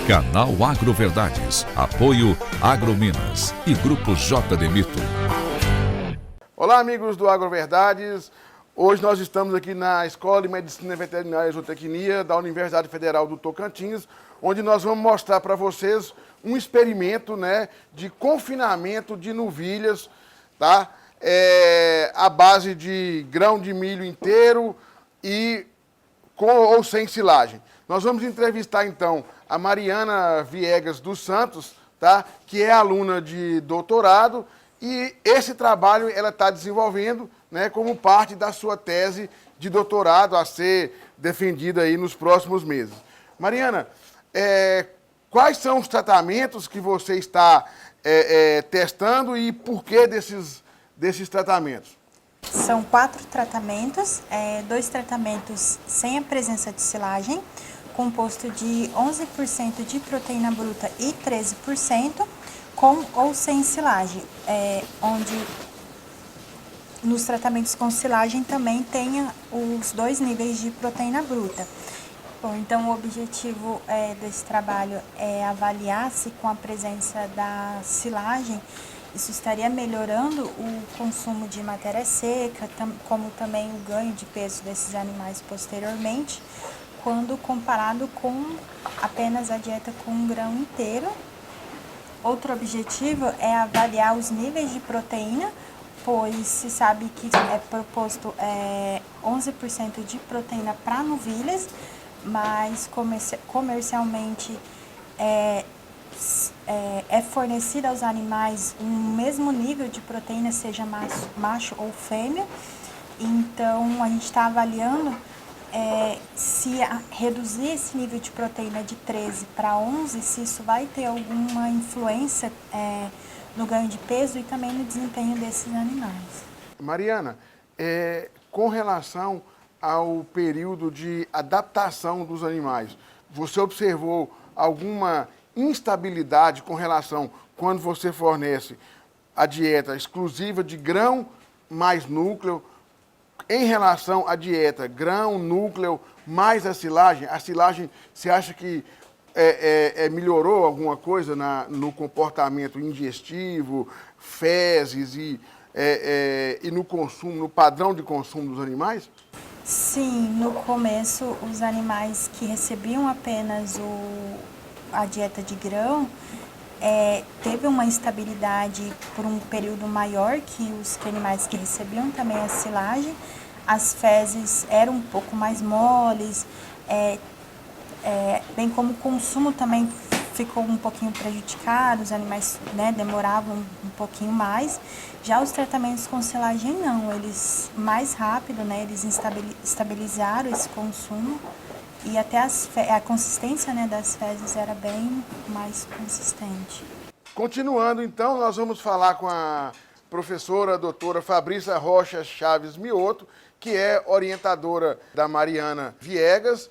Canal Agroverdades, apoio Agrominas e Grupo J de Mito. Olá, amigos do Agroverdades. Hoje nós estamos aqui na Escola de Medicina Veterinária e Zootecnia da Universidade Federal do Tocantins, onde nós vamos mostrar para vocês um experimento, né, de confinamento de novilhas, tá? À base de grão de milho inteiro e com ou sem silagem. Nós vamos entrevistar então a Mariana Viegas dos Santos, tá? Que é aluna de doutorado, e esse trabalho ela está desenvolvendo, né, como parte da sua tese de doutorado a ser defendida aí nos próximos meses. Mariana, quais são os tratamentos que você está testando e por que desses tratamentos? São 4 tratamentos, 2 tratamentos sem a presença de silagem, composto de 11% de proteína bruta e 13% com ou sem silagem, onde nos tratamentos com silagem também tenha os 2 níveis de proteína bruta. Bom, então o objetivo desse trabalho é avaliar se com a presença da silagem isso estaria melhorando o consumo de matéria seca, como também o ganho de peso desses animais posteriormente, quando comparado com apenas a dieta com grão inteiro. Outro objetivo é avaliar os níveis de proteína, pois se sabe que é proposto 11% de proteína para novilhas, mas comercialmente é fornecido aos animais um mesmo nível de proteína, seja macho ou fêmea. Então a gente está avaliando se reduzir esse nível de proteína de 13 para 11, se isso vai ter alguma influência no ganho de peso e também no desempenho desses animais. Mariana, com relação ao período de adaptação dos animais, você observou alguma instabilidade com relação quando você fornece a dieta exclusiva de grão mais núcleo em relação à dieta grão, núcleo mais a silagem? A silagem, você acha que melhorou alguma coisa no comportamento ingestivo, fezes e no consumo, no padrão de consumo dos animais? Sim, no começo os animais que recebiam apenas a dieta de grão teve uma instabilidade por um período maior que os animais que recebiam também a silagem. As fezes eram um pouco mais moles, bem como o consumo também ficou um pouquinho prejudicado, os animais, né, demoravam um pouquinho mais. Já os tratamentos com silagem não, eles mais rápido, né, eles estabilizaram esse consumo. E até a consistência, né, das fezes era bem mais consistente. Continuando, então, nós vamos falar com a professora doutora Fabrícia Rocha Chaves Mioto, que é orientadora da Mariana Viegas.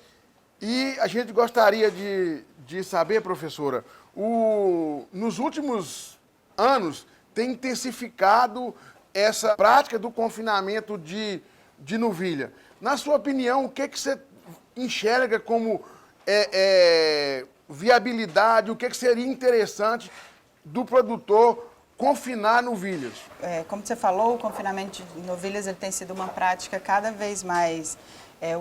E a gente gostaria de saber, professora, nos últimos anos tem intensificado essa prática do confinamento de novilha. Na sua opinião, o que você enxerga como viabilidade, o que seria interessante do produtor confinar novilhas? Como você falou, o confinamento de novilhas ele tem sido uma prática cada vez mais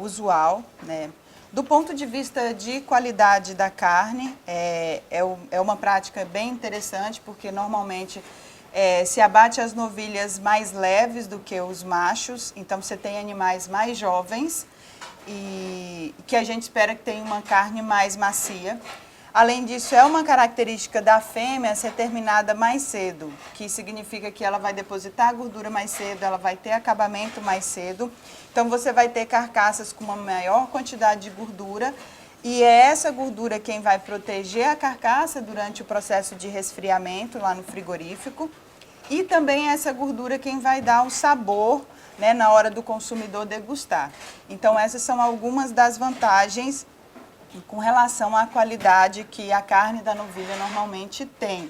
usual, né? Do ponto de vista de qualidade da carne, é uma prática bem interessante, porque normalmente se abate as novilhas mais leves do que os machos, então você tem animais mais jovens, e que a gente espera que tenha uma carne mais macia. Além disso, é uma característica da fêmea ser terminada mais cedo, que significa que ela vai depositar a gordura mais cedo, ela vai ter acabamento mais cedo. Então você vai ter carcaças com uma maior quantidade de gordura, e é essa gordura quem vai proteger a carcaça durante o processo de resfriamento lá no frigorífico, e também essa gordura quem vai dar o sabor, né, na hora do consumidor degustar. Então essas são algumas das vantagens com relação à qualidade que a carne da novilha normalmente tem,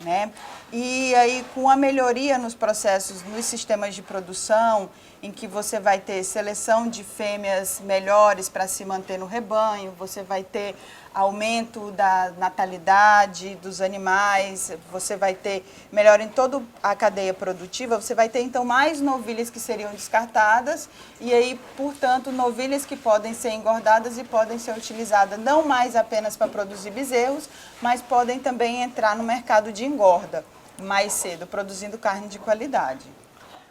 né? E aí, com a melhoria nos processos, nos sistemas de produção, em que você vai ter seleção de fêmeas melhores para se manter no rebanho, você vai ter aumento da natalidade dos animais, você vai ter, melhor em toda a cadeia produtiva, você vai ter então mais novilhas que seriam descartadas e aí, portanto, novilhas que podem ser engordadas e podem ser utilizadas não mais apenas para produzir bezerros, mas podem também entrar no mercado de engorda mais cedo, produzindo carne de qualidade.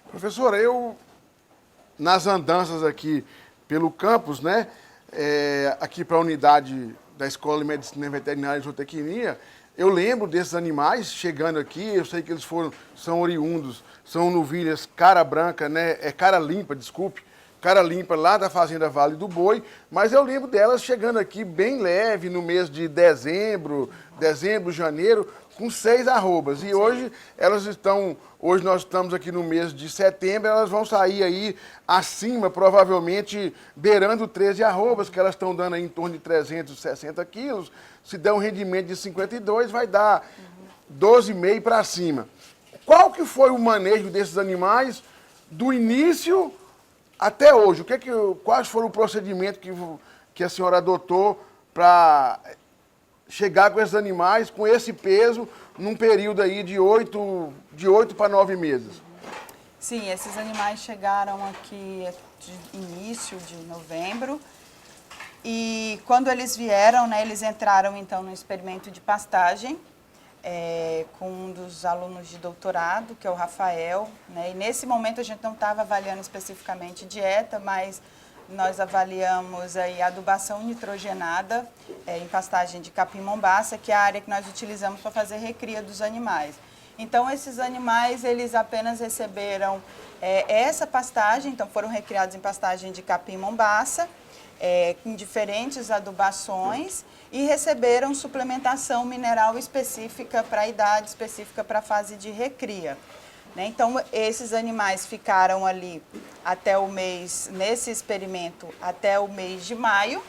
Professora, eu, nas andanças aqui pelo campus, né, aqui para a unidade da Escola de Medicina Veterinária e Zootecnia, eu lembro desses animais chegando aqui, eu sei que eles são oriundos, são novilhas cara branca, né, cara limpa, desculpe, cara limpa lá da Fazenda Vale do Boi, mas eu lembro delas chegando aqui bem leve no mês de dezembro, janeiro, com 6 arrobas. E hoje hoje nós estamos aqui no mês de setembro, elas vão sair aí acima, provavelmente beirando 13 arrobas, que elas estão dando aí em torno de 360 quilos. Se der um rendimento de 52, vai dar 12,5 para cima. Qual que foi o manejo desses animais do início até hoje? Quais foram o procedimento que a senhora adotou para chegar com esses animais, com esse peso, num período aí de 8 para 9 meses? Sim, esses animais chegaram aqui de início de novembro e quando eles vieram, né, eles entraram então no experimento de pastagem com um dos alunos de doutorado, que é o Rafael, né, e nesse momento a gente não estava avaliando especificamente dieta, mas nós avaliamos aí a adubação nitrogenada em pastagem de capim-mombaça, que é a área que nós utilizamos para fazer recria dos animais. Então, esses animais, eles apenas receberam essa pastagem, então foram recriados em pastagem de capim-mombaça, com diferentes adubações, e receberam suplementação mineral específica para a idade, específica para a fase de recria. Então, esses animais ficaram ali até o mês, nesse experimento, até o mês de maio.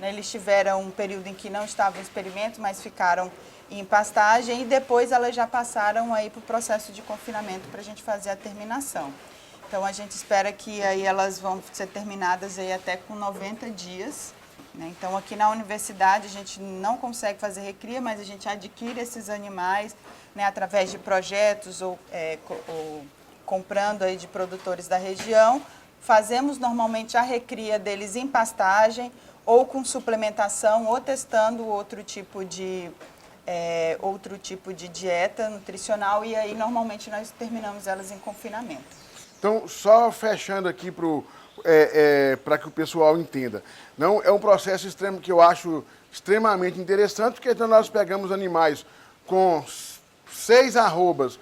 Eles tiveram um período em que não estavam em experimento, mas ficaram em pastagem e depois elas já passaram aí para o processo de confinamento para a gente fazer a terminação. Então, a gente espera que aí elas vão ser terminadas aí até com 90 dias. Então, aqui na universidade a gente não consegue fazer recria, mas a gente adquire esses animais, né, através de projetos ou comprando aí de produtores da região. Fazemos normalmente a recria deles em pastagem ou com suplementação ou testando outro tipo de dieta nutricional e aí normalmente nós terminamos elas em confinamento. Então, só fechando aqui para que o pessoal entenda. Não, é um processo extremo que eu acho extremamente interessante, porque então nós pegamos animais com 6 arrobas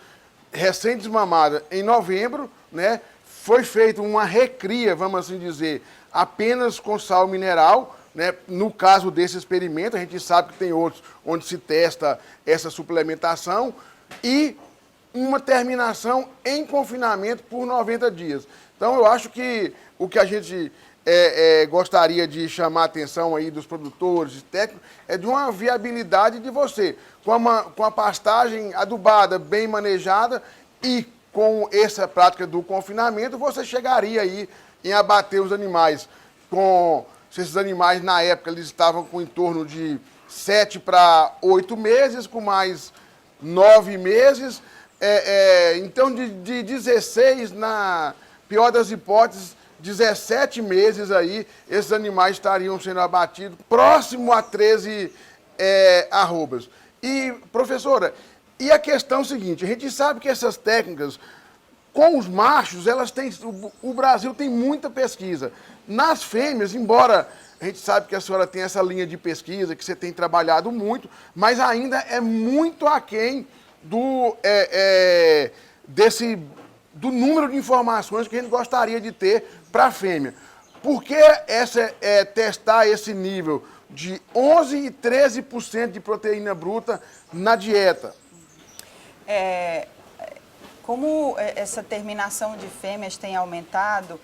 recém-desmamada em novembro, né? Foi feita uma recria, vamos assim dizer, apenas com sal mineral, né? No caso desse experimento, a gente sabe que tem outros onde se testa essa suplementação e uma terminação em confinamento por 90 dias. Então, eu acho que o que a gente gostaria de chamar a atenção aí dos produtores, técnicos, é de uma viabilidade de você, com a pastagem adubada, bem manejada e com essa prática do confinamento, você chegaria aí em abater os animais. Se esses animais, na época, eles estavam com em torno de 7 para 8 meses, com mais 9 meses, então de 16, na pior das hipóteses, 17 meses aí, esses animais estariam sendo abatidos, próximo a 13 arrobas. E, professora, e a questão seguinte, a gente sabe que essas técnicas, com os machos, o Brasil tem muita pesquisa. Nas fêmeas, embora a gente sabe que a senhora tem essa linha de pesquisa, que você tem trabalhado muito, mas ainda é muito aquém do número de informações que a gente gostaria de ter para a fêmea. Por que testar esse nível de 11% e 13% de proteína bruta na dieta? Como essa terminação de fêmeas tem aumentado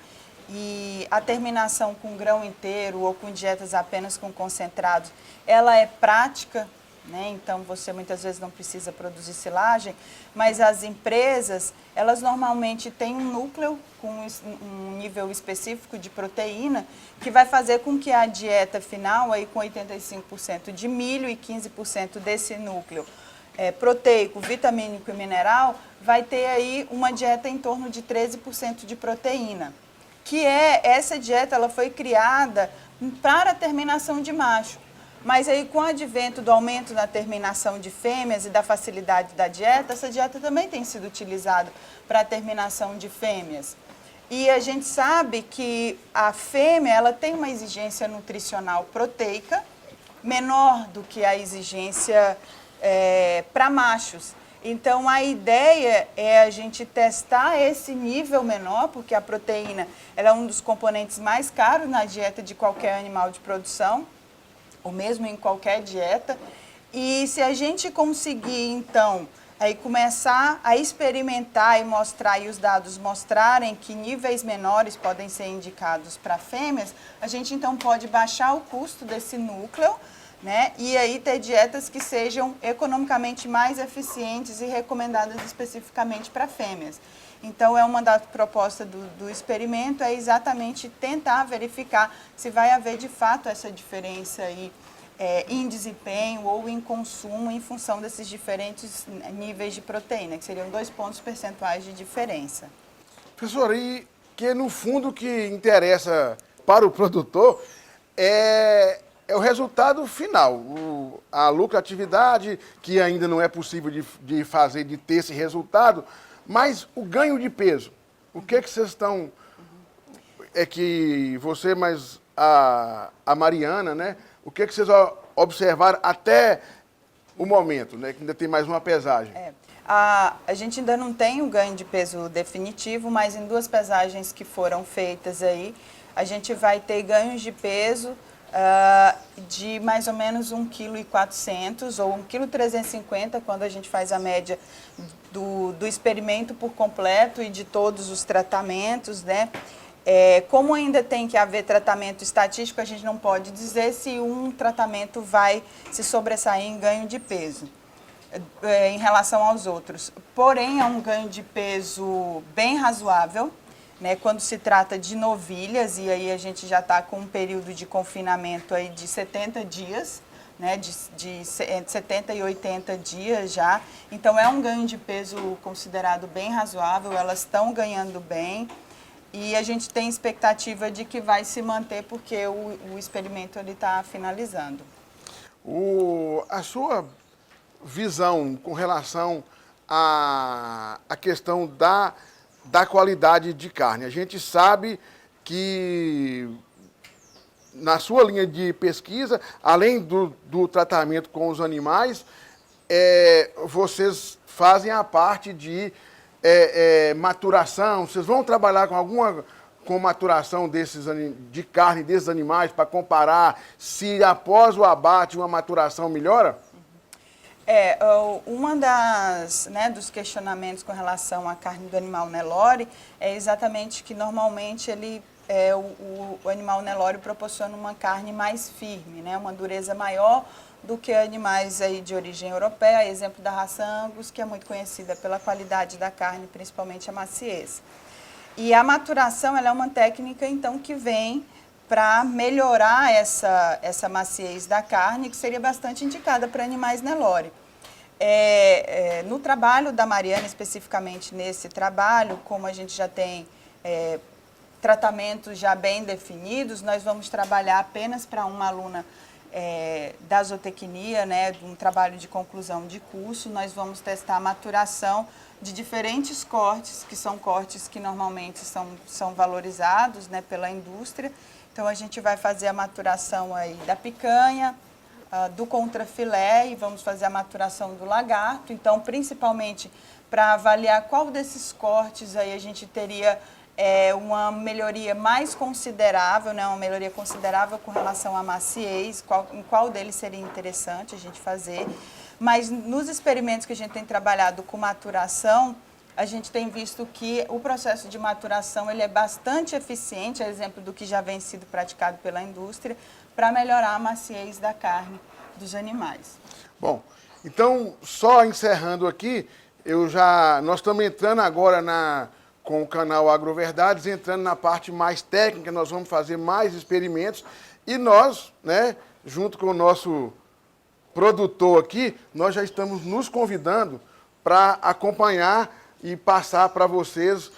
e a terminação com grão inteiro ou com dietas apenas com concentrados, ela é prática né? Então você muitas vezes não precisa produzir silagem, mas as empresas, elas normalmente têm um núcleo com um nível específico de proteína que vai fazer com que a dieta final, aí com 85% de milho e 15% desse núcleo proteico, vitamínico e mineral, vai ter aí uma dieta em torno de 13% de proteína. Que essa dieta, ela foi criada para a terminação de macho. Mas aí, com o advento do aumento na terminação de fêmeas e da facilidade da dieta, essa dieta também tem sido utilizada para a terminação de fêmeas. E a gente sabe que a fêmea, ela tem uma exigência nutricional proteica menor do que a exigência para machos. Então, a ideia é a gente testar esse nível menor, porque a proteína ela é um dos componentes mais caros na dieta de qualquer animal de produção, ou mesmo em qualquer dieta. E se a gente conseguir, então, aí começar a experimentar e mostrar, e os dados mostrarem que níveis menores podem ser indicados para fêmeas, a gente então pode baixar o custo desse núcleo, né? E aí ter dietas que sejam economicamente mais eficientes e recomendadas especificamente para fêmeas. Então, uma das propostas do experimento é exatamente tentar verificar se vai haver de fato essa diferença aí, em desempenho ou em consumo em função desses diferentes níveis de proteína, que seriam 2 pontos percentuais de diferença. Professora, e que no fundo o que interessa para o produtor é o resultado final, a lucratividade, que ainda não é possível de fazer, de ter esse resultado, mas o ganho de peso. O que vocês estão... É que você, mas a Mariana, né? O que vocês observaram até o momento, né? Que ainda tem mais uma pesagem. A gente ainda não tem um ganho de peso definitivo, mas em 2 pesagens que foram feitas aí, a gente vai ter ganhos de peso de mais ou menos 1,4 kg ou 1,350 kg quando a gente faz a média do experimento por completo e de todos os tratamentos, né? Como ainda tem que haver tratamento estatístico, a gente não pode dizer se um tratamento vai se sobressair em ganho de peso em relação aos outros. Porém, é um ganho de peso bem razoável, né, quando se trata de novilhas, e aí a gente já está com um período de confinamento aí de 70 dias, né, entre 70 e 80 dias já. Então, é um ganho de peso considerado bem razoável, elas estão ganhando bem, e a gente tem expectativa de que vai se manter, porque o experimento está finalizando. A sua visão com relação à questão da qualidade de carne. A gente sabe que na sua linha de pesquisa, além do tratamento com os animais, vocês fazem a parte de maturação. Vocês vão trabalhar com maturação de carne desses animais para comparar se após o abate uma maturação melhora? Uma dos questionamentos com relação à carne do animal Nelore é exatamente que normalmente o animal Nelore proporciona uma carne mais firme, né, uma dureza maior do que animais aí de origem europeia, exemplo da raça Angus, que é muito conhecida pela qualidade da carne, principalmente a maciez. E a maturação ela é uma técnica então que vem para melhorar essa maciez da carne, que seria bastante indicada para animais Nelore. No trabalho da Mariana, especificamente nesse trabalho, como a gente já tem tratamentos já bem definidos, nós vamos trabalhar apenas para uma aluna da zootecnia, né, um trabalho de conclusão de curso. Nós vamos testar a maturação de diferentes cortes, que são cortes que normalmente são valorizados, né, pela indústria. Então, a gente vai fazer a maturação aí da picanha, do contrafilé, e vamos fazer a maturação do lagarto. Então, principalmente para avaliar qual desses cortes aí a gente teria uma melhoria mais considerável, né, uma melhoria considerável com relação à maciez, em qual deles seria interessante a gente fazer. Mas nos experimentos que a gente tem trabalhado com maturação, a gente tem visto que o processo de maturação ele é bastante eficiente, é exemplo do que já vem sido praticado pela indústria, para melhorar a maciez da carne dos animais. Bom, então, só encerrando aqui, nós estamos entrando agora com o canal Agroverdades, entrando na parte mais técnica, nós vamos fazer mais experimentos e nós, né, junto com o nosso produtor aqui, nós já estamos nos convidando para acompanhar e passar para vocês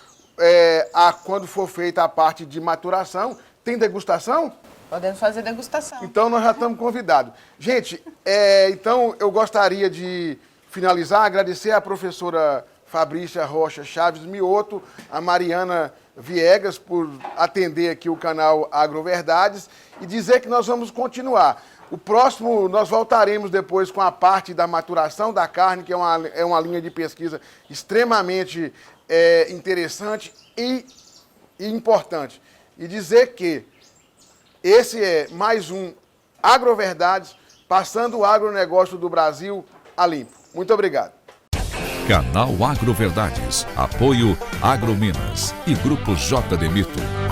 quando for feita a parte de maturação. Tem degustação? Podemos fazer degustação. Então, nós já estamos convidados. Gente, então eu gostaria de finalizar, agradecer à professora Fabrícia Rocha Chaves Mioto, a Mariana Viegas por atender aqui o canal Agroverdades e dizer que nós vamos continuar. O próximo, nós voltaremos depois com a parte da maturação da carne, que é uma linha de pesquisa extremamente interessante e importante. E dizer que esse é mais um Agroverdades, passando o agronegócio do Brasil a limpo. Muito obrigado. Canal Agroverdades. Apoio Agrominas e Grupo JD Mito.